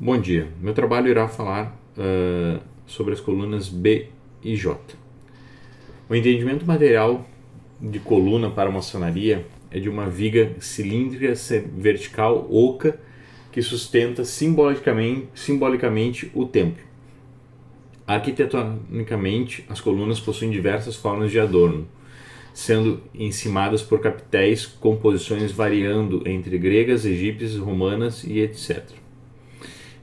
Bom dia, meu trabalho irá falar sobre as colunas B e J. O entendimento material de coluna para a maçonaria é de uma viga cilíndrica vertical oca que sustenta simbolicamente o templo. Arquitetonicamente, as colunas possuem diversas formas de adorno, sendo encimadas por capitéis com posições variando entre gregas, egípcias, romanas e etc.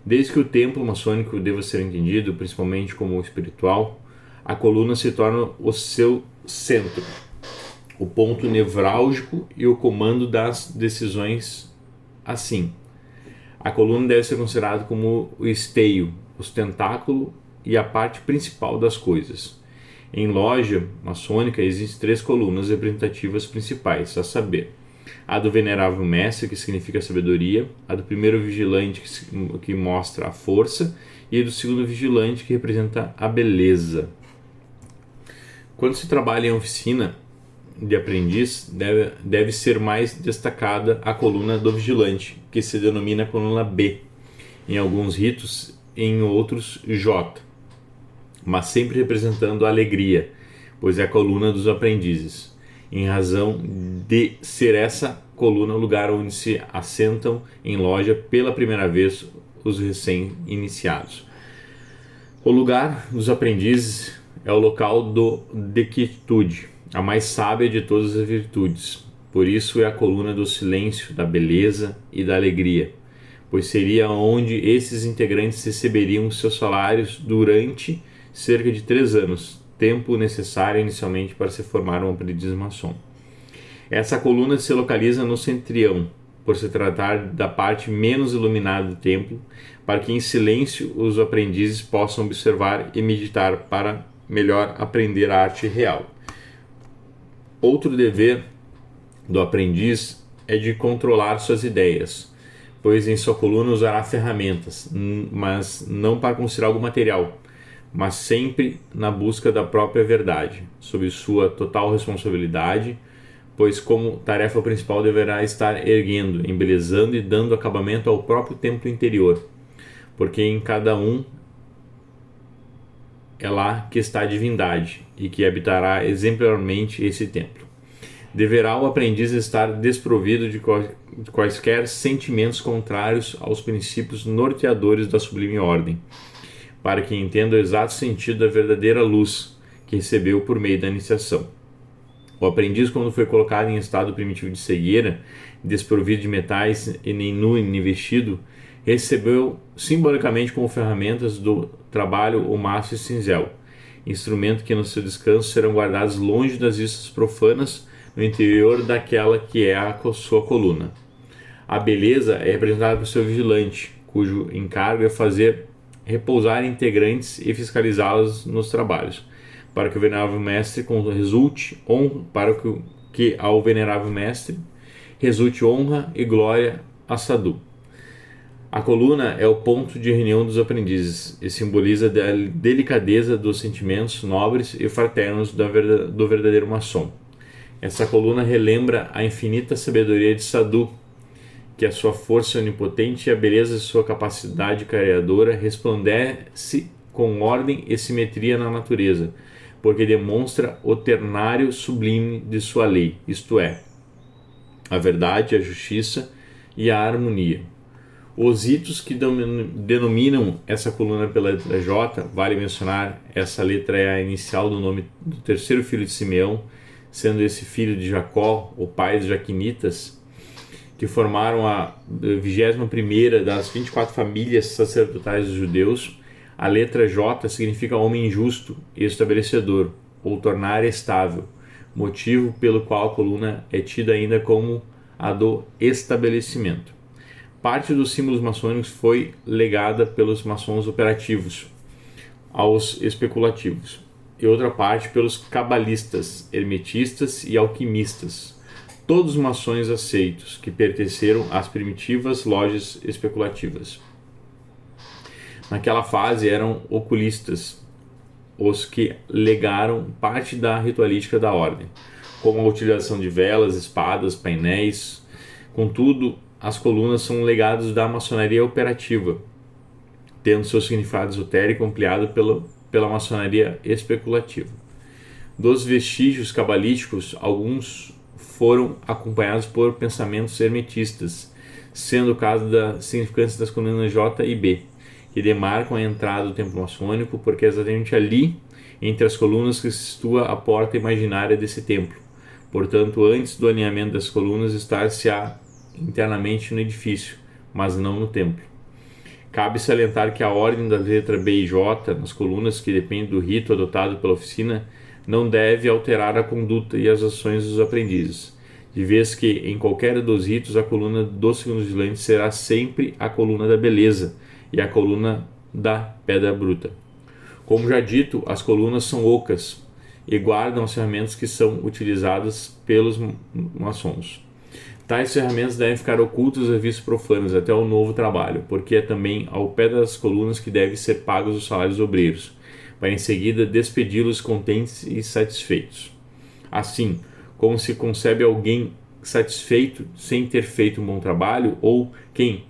Desde que o templo maçônico deva ser entendido principalmente como espiritual, a coluna se torna o seu centro, o ponto nevrálgico e o comando das decisões. Assim, a coluna deve ser considerada como o esteio, o tentáculo e a parte principal das coisas. Em loja maçônica existem 3 colunas representativas principais, a saber, a do venerável mestre, que significa sabedoria, a do primeiro vigilante, que mostra a força, e a do segundo vigilante, que representa a beleza. Quando se trabalha em oficina de aprendiz, deve ser mais destacada a coluna do vigilante, que se denomina coluna B, em alguns ritos, em outros J, mas sempre representando a alegria, pois é a coluna dos aprendizes, em razão de ser essa coluna o lugar onde se assentam em loja pela primeira vez os recém-iniciados. O lugar dos aprendizes é o local de quietude, a mais sábia de todas as virtudes. Por isso é a coluna do silêncio, da beleza e da alegria, pois seria onde esses integrantes receberiam seus salários durante cerca de 3 anos, tempo necessário inicialmente para se formar um aprendiz maçom. Essa coluna se localiza no centrião, por se tratar da parte menos iluminada do templo, para que em silêncio os aprendizes possam observar e meditar para melhor aprender a arte real. Outro dever do aprendiz é de controlar suas ideias, pois em sua coluna usará ferramentas, mas não para construir algo material, mas sempre na busca da própria verdade, sob sua total responsabilidade, pois como tarefa principal deverá estar erguendo, embelezando e dando acabamento ao próprio templo interior, porque em cada um é lá que está a divindade e que habitará exemplarmente esse templo. Deverá o aprendiz estar desprovido de quaisquer sentimentos contrários aos princípios norteadores da sublime ordem, para que entenda o exato sentido da verdadeira luz que recebeu por meio da iniciação. O aprendiz, quando foi colocado em estado primitivo de cegueira, desprovido de metais e nem nu nem vestido, recebeu simbolicamente como ferramentas do trabalho o maço e cinzel, instrumento que no seu descanso serão guardados longe das vistas profanas no interior daquela que é a sua coluna. A beleza é representada por seu vigilante, cujo encargo é fazer repousar integrantes e fiscalizá-los nos trabalhos, para que o venerável mestre ao venerável mestre resulte honra e glória a Sadu. A coluna é o ponto de reunião dos aprendizes e simboliza a delicadeza dos sentimentos nobres e fraternos do verdadeiro maçom. Essa coluna relembra a infinita sabedoria de Sadu, que a sua força onipotente e a beleza de sua capacidade criadora resplandece com ordem e simetria na natureza, porque demonstra o ternário sublime de sua lei, isto é, a verdade, a justiça e a harmonia. Os ritos que denominam essa coluna pela letra J, vale mencionar, essa letra é a inicial do nome do terceiro filho de Simeão, sendo esse filho de Jacó, o pai dos Jaquinitas, que formaram a 21ª das 24 famílias sacerdotais dos judeus. A letra J significa homem justo e estabelecedor, ou tornar estável, motivo pelo qual a coluna é tida ainda como a do estabelecimento. Parte dos símbolos maçônicos foi legada pelos maçons operativos aos especulativos, e outra parte pelos cabalistas, hermetistas e alquimistas, todos maçons aceitos que pertenceram às primitivas lojas especulativas. Naquela fase eram oculistas os que legaram parte da ritualística da ordem, como a utilização de velas, espadas, painéis. Contudo, as colunas são legados da maçonaria operativa, tendo seu significado esotérico ampliado pela maçonaria especulativa. Dos vestígios cabalísticos, alguns foram acompanhados por pensamentos hermetistas, sendo o caso da significância das colunas J e B, que demarcam a entrada do templo maçônico, porque é exatamente ali, entre as colunas, que se situa a porta imaginária desse templo. Portanto, antes do alinhamento das colunas, estar-se-á internamente no edifício, mas não no templo. Cabe salientar que a ordem da letra B e J nas colunas, que depende do rito adotado pela oficina, não deve alterar a conduta e as ações dos aprendizes, de vez que em qualquer dos ritos a coluna do segundo vigilante será sempre a coluna da beleza e a coluna da pedra bruta. Como já dito, as colunas são ocas e guardam as ferramentas que são utilizadas pelos maçons. Tais ferramentas devem ficar ocultas a vistas profanas até o novo trabalho, porque é também ao pé das colunas que devem ser pagos os salários obreiros, para em seguida despedi-los contentes e satisfeitos. Assim, como se concebe alguém satisfeito sem ter feito um bom trabalho, ou quem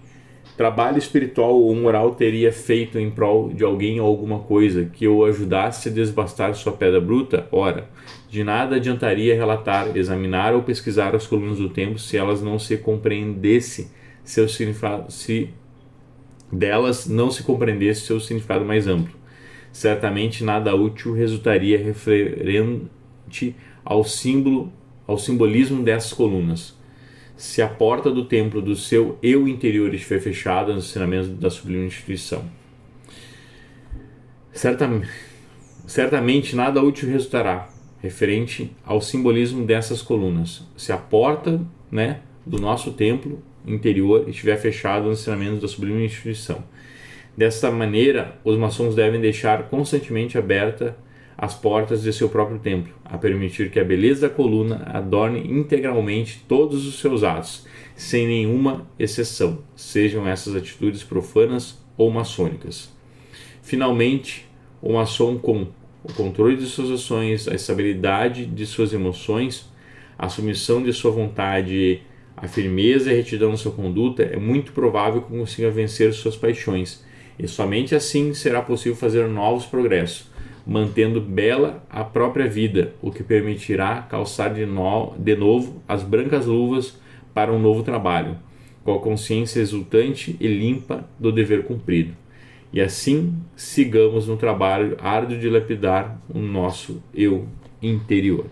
trabalho espiritual ou moral teria feito em prol de alguém ou alguma coisa que o ajudasse a desbastar sua pedra bruta? Ora, de nada adiantaria relatar, examinar ou pesquisar as colunas do templo se elas não se compreendesse seu significado, se delas não se compreendesse seu significado mais amplo. Certamente nada útil resultaria referente ao simbolismo dessas colunas. Se a porta do templo do seu eu interior estiver fechada nos ensinamentos da sublime instituição. Certamente nada útil resultará, referente ao simbolismo dessas colunas. Se a porta, do nosso templo interior estiver fechada nos ensinamentos da sublime instituição. Desta maneira, os maçons devem deixar constantemente aberta as portas de seu próprio templo, a permitir que a beleza da coluna adorne integralmente todos os seus atos, sem nenhuma exceção, sejam essas atitudes profanas ou maçônicas. Finalmente, o maçom, com o controle de suas ações, a estabilidade de suas emoções, a submissão de sua vontade, a firmeza e a retidão na sua conduta, é muito provável que consiga vencer suas paixões, e somente assim será possível fazer novos progressos, mantendo bela a própria vida, o que permitirá calçar de novo as brancas luvas para um novo trabalho, com a consciência exultante e limpa do dever cumprido. E assim sigamos no trabalho árduo de lapidar o nosso eu interior.